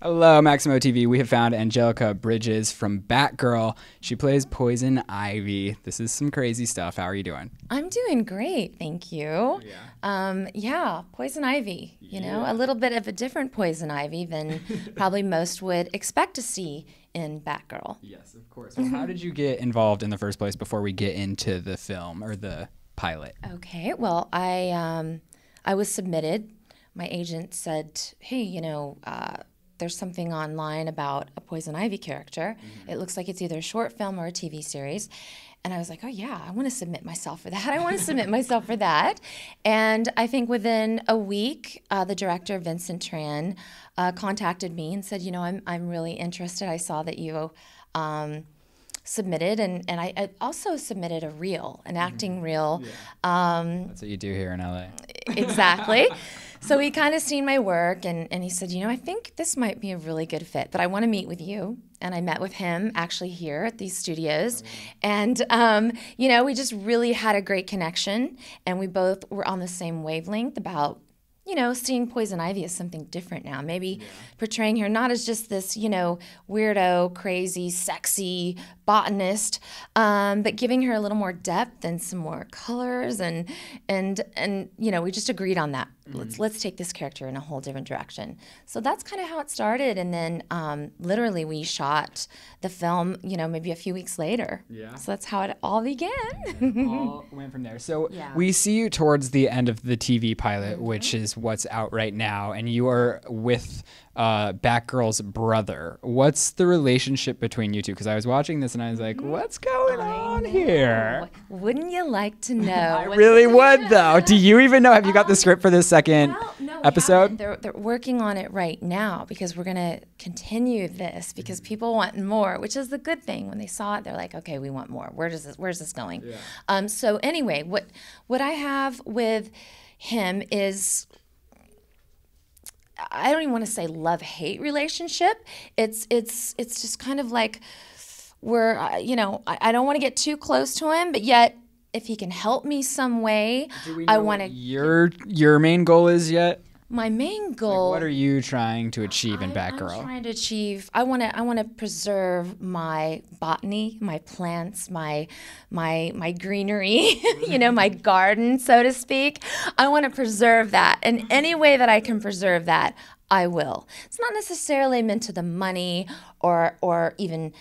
Hello, MaximoTV. We have found Angelica Bridges from Batgirl. She plays Poison Ivy. This is some crazy stuff. How are you doing? I'm doing great, thank you. Yeah, Poison Ivy, you know, a little bit of a different Poison Ivy than probably most would expect to see in Batgirl. Yes, of course. Well, how did you get involved in the first place before we get into the film or the pilot? Okay, well, I was submitted. My agent said, hey, there's something online about a Poison Ivy character. It looks like it's either a short film or a TV series. And I was like, oh yeah, I want to submit myself for that. I want to submit myself for that. And I think within a week, the director, Vincent Tran, contacted me and said, you know, I'm really interested. I saw that you submitted, and I also submitted a reel, an acting reel. That's what you do here in LA. Exactly. So he kind of seen my work, and he said, you know, I think this might be a really good fit, but I want to meet with you. And I met with him actually here at these studios. And, you know, we just really had a great connection, and we both were on the same wavelength about, you know, seeing Poison Ivy as something different now. Maybe portraying her not as just this, you know, weirdo, crazy, sexy botanist, but giving her a little more depth and some more colors, and you know, we just agreed on that. Let's take this character in a whole different direction. So that's kind of how it started, and then literally we shot the film, you know, maybe a few weeks later. Yeah. So that's how it all began. All went from there. So we see you towards the end of the TV pilot, which is what's out right now, and you are with Batgirl's brother. What's the relationship between you two? Because I was watching this and I was like, what's going on here? Wouldn't you like to know? I really would, though. Do you even know? Have you got the script for this second episode? They're working on it right now because we're going to continue this because people want more, which is the good thing. When they saw it, they're like, okay, we want more. Where's this going? Yeah. So anyway, what I have with him is, I don't even want to say love-hate relationship. It's just kind of like we're, you know, I don't want to get too close to him, but yet if he can help me some way, I want to. Your main goal is yet? My main goal. Like, what are you trying to achieve in Batgirl? I'm trying to achieve. I want to preserve my botany, my plants, my greenery. You know, my garden, so to speak. I want to preserve that, and any way that I can preserve that, I will. It's not necessarily meant to the money or even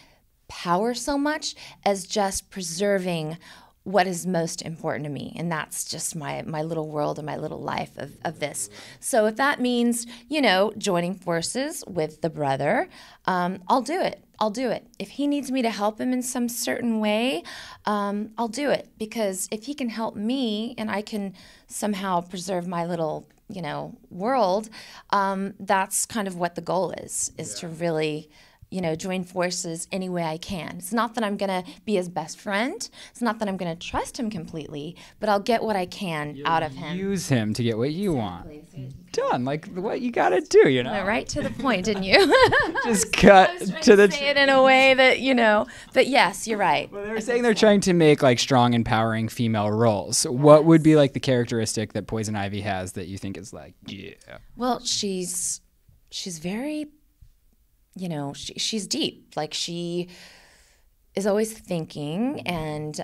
power so much as just preserving what is most important to me, and that's just my little world and my little life of this. So if that means, you know, joining forces with the brother, I'll do it. I'll do it. If he needs me to help him in some certain way, I'll do it, because if he can help me and I can somehow preserve my little, you know, world, that's kind of what the goal is to really, you know, join forces any way I can. It's not that I'm going to be his best friend. It's not that I'm going to trust him completely, but I'll get what I can out of him. Use him to get what you want. Done. Like what you got to do, you know? Went right to the point, didn't you? Just cut to the... say it in a way that, you know, but yes, you're right. Well, they're saying they're trying to make like strong, empowering female roles. What would be like the characteristic that Poison Ivy has that you think is like, yeah? Well, she's very, you know, she's deep. Like, she is always thinking, and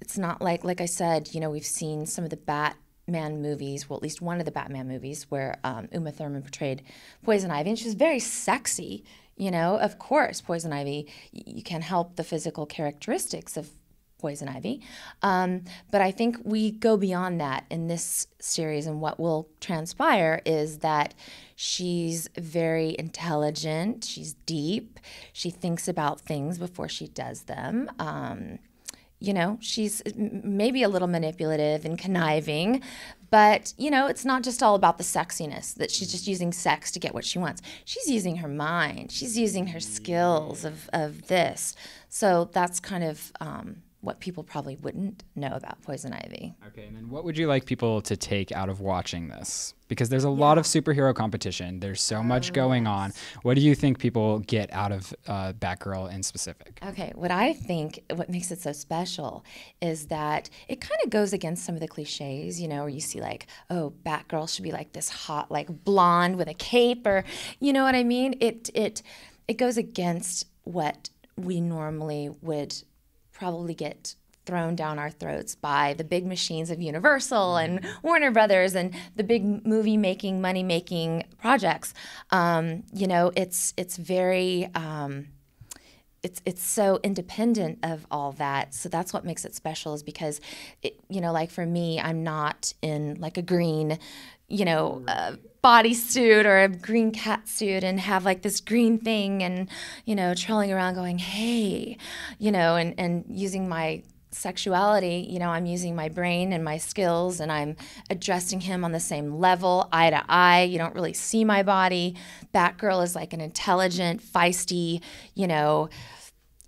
it's not like I said, you know, we've seen some of the Batman movies, well, at least one of the Batman movies where Uma Thurman portrayed Poison Ivy, and she was very sexy, you know. Of course, Poison Ivy, you can help the physical characteristics of Poison Ivy. But I think we go beyond that in this series, and what will transpire is that she's very intelligent, she's deep, she thinks about things before she does them. You know, she's maybe a little manipulative and conniving, but, you know, it's not just all about the sexiness, that she's just using sex to get what she wants. She's using her mind. She's using her skills of this. So that's kind of what people probably wouldn't know about Poison Ivy. Okay, and then what would you like people to take out of watching this? Because there's a lot of superhero competition. There's so much going on. What do you think people get out of Batgirl in specific? Okay, what I think, what makes it so special is that it kind of goes against some of the cliches, you know, where you see like, oh, Batgirl should be like this hot, like blonde with a cape, or, you know what I mean? It goes against what we normally would probably get thrown down our throats by the big machines of Universal and Warner Brothers and the big movie-making, money-making projects. You know, it's very, it's so independent of all that. So that's what makes it special, is because, you know, like for me, I'm not in like a green, you know, bodysuit or a green cat suit and have like this green thing and, you know, trolling around going, hey, you know, and using my sexuality. You know, I'm using my brain and my skills, and I'm addressing him on the same level, eye to eye. You don't really see my body. Batgirl is like an intelligent, feisty, you know,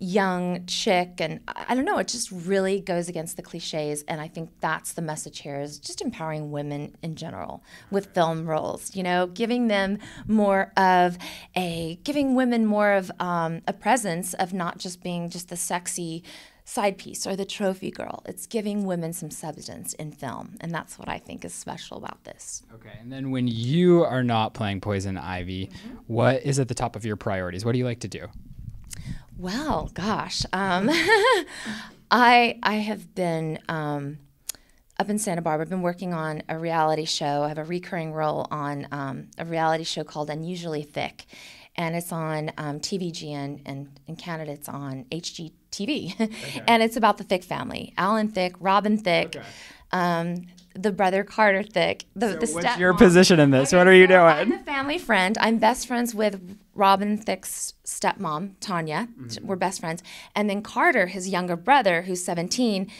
young chick, and I don't know, it just really goes against the cliches, and I think that's the message here, is just empowering women in general with film roles, you know, giving women more of a presence of not just being just the sexy side piece or the trophy girl. It's giving women some substance in film, and that's what I think is special about this. Okay, and then when you are not playing Poison Ivy, what is at the top of your priorities? What do you like to do? Well, gosh, I have been up in Santa Barbara. I've been working on a reality show. I have a recurring role on a reality show called Unusually Thick, and it's on TVGN, and in Canada it's on HGTV. Okay. And it's about the Thicke family: Alan Thicke, Robin Thicke. Okay. The brother Carter Thicke. What's your position in this? What are you doing? I'm a family friend. I'm best friends with Robin Thicke's stepmom, Tanya. We're best friends. And then Carter, his younger brother, who's 17,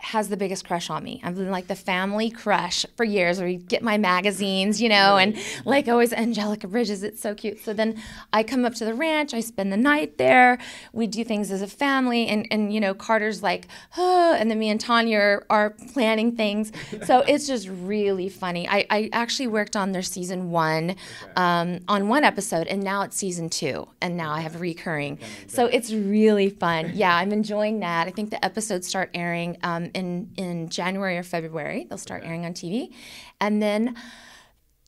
has the biggest crush on me. I've been like the family crush for years, where you get my magazines, you know, and like always Angelica Bridges. It's so cute. So then I come up to the ranch, I spend the night there, we do things as a family, and you know, Carter's like, oh, and then me and Tanya are planning things. So it's just really funny. I actually worked on their season 1 on one episode, and now it's season 2, and now I have recurring. So it's really fun. Yeah, I'm enjoying that. I think the episodes start airing in January or February. They'll start airing on TV. And then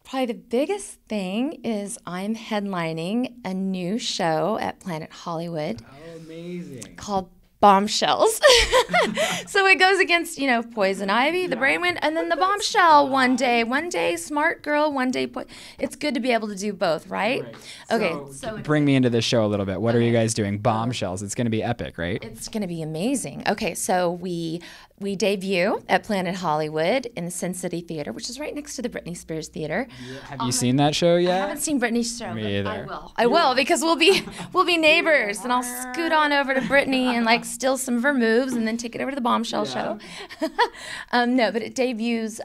probably the biggest thing is I'm headlining a new show at Planet Hollywood. Oh, amazing. Called Bombshells. So it goes against, you know, Poison Ivy, the Brainwind, and then the Bombshell one day smart girl, one day it's good to be able to do both, right? Okay. So bring me into this show a little bit. What are you guys doing? Bombshells. It's going to be epic, right? It's going to be amazing. Okay, so we debut at Planet Hollywood in the Sin City Theater, which is right next to the Britney Spears Theater. Have you seen that show yet? I haven't seen Britney's show. Me either. I will, because we'll be neighbors, and I'll scoot on over to Britney and like steal some of her moves, and then take it over to the Bombshell show. No, but it debuts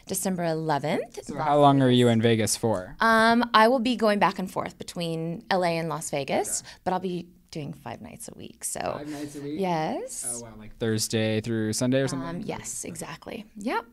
December 11th. So how long are you in Vegas for? I will be going back and forth between LA and Las Vegas, but I'll be doing 5 nights a week. So 5 nights a week? Yes. Oh wow, like Thursday through Sunday or something? Yes, exactly. Yep.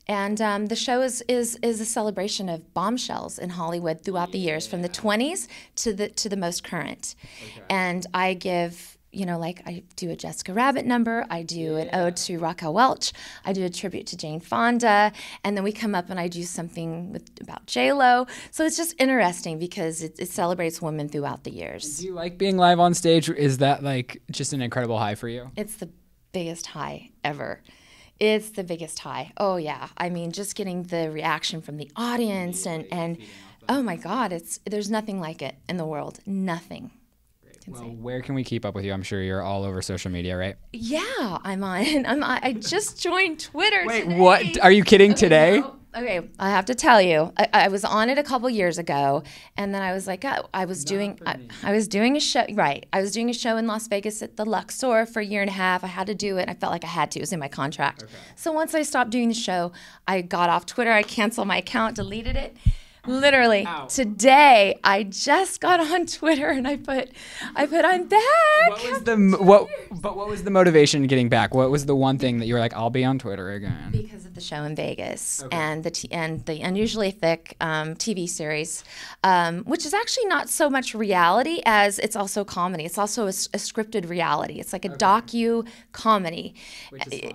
And the show is a celebration of bombshells in Hollywood throughout the years, from the 20s to the most current. Okay. And I give, you know, like I do a Jessica Rabbit number, I do an ode to Raquel Welch, I do a tribute to Jane Fonda, and then we come up and I do something about J-Lo. So it's just interesting because it celebrates women throughout the years. Do you like being live on stage? Is that like just an incredible high for you? It's the biggest high ever. It's the biggest high. Oh yeah. I mean, just getting the reaction from the audience and oh my God, there's nothing like it in the world. Nothing. Well, where can we keep up with you? I'm sure you're all over social media, right? Yeah, I just joined Twitter today. Wait, what? Are you kidding today? Okay, I have to tell you, I was on it a couple years ago, and then I was like, I was doing a show, right? I was doing a show in Las Vegas at the Luxor for a year and a half. I had to do it. I felt like I had to. It was in my contract. Okay. So once I stopped doing the show, I got off Twitter. I canceled my account, deleted it. Literally. Ow. Today, I just got on Twitter and I put I'm back. What was the motivation getting back? What was the one thing that you were like, I'll be on Twitter again? Because of the show in Vegas and the Unusually Thick TV series, which is actually not so much reality as it's also comedy. It's also a scripted reality. It's like a docu comedy,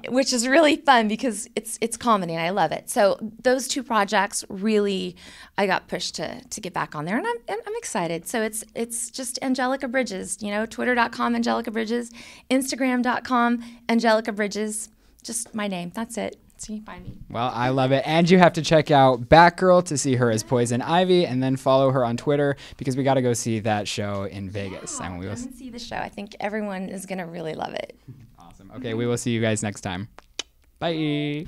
which is really fun because it's comedy and I love it. So those two projects really, I got pushed to get back on there, and I'm excited. So it's just Angelica Bridges, Twitter.com Angelica Bridges, Instagram.com Angelica Bridges, just my name. That's it. So you can find me. Well, I love it. And you have to check out Batgirl to see her as Poison Ivy, and then follow her on Twitter because we got to go see that show in Vegas. Yeah, and we will see the show. I think everyone is going to really love it. Awesome. Okay, we will see you guys next time. Bye.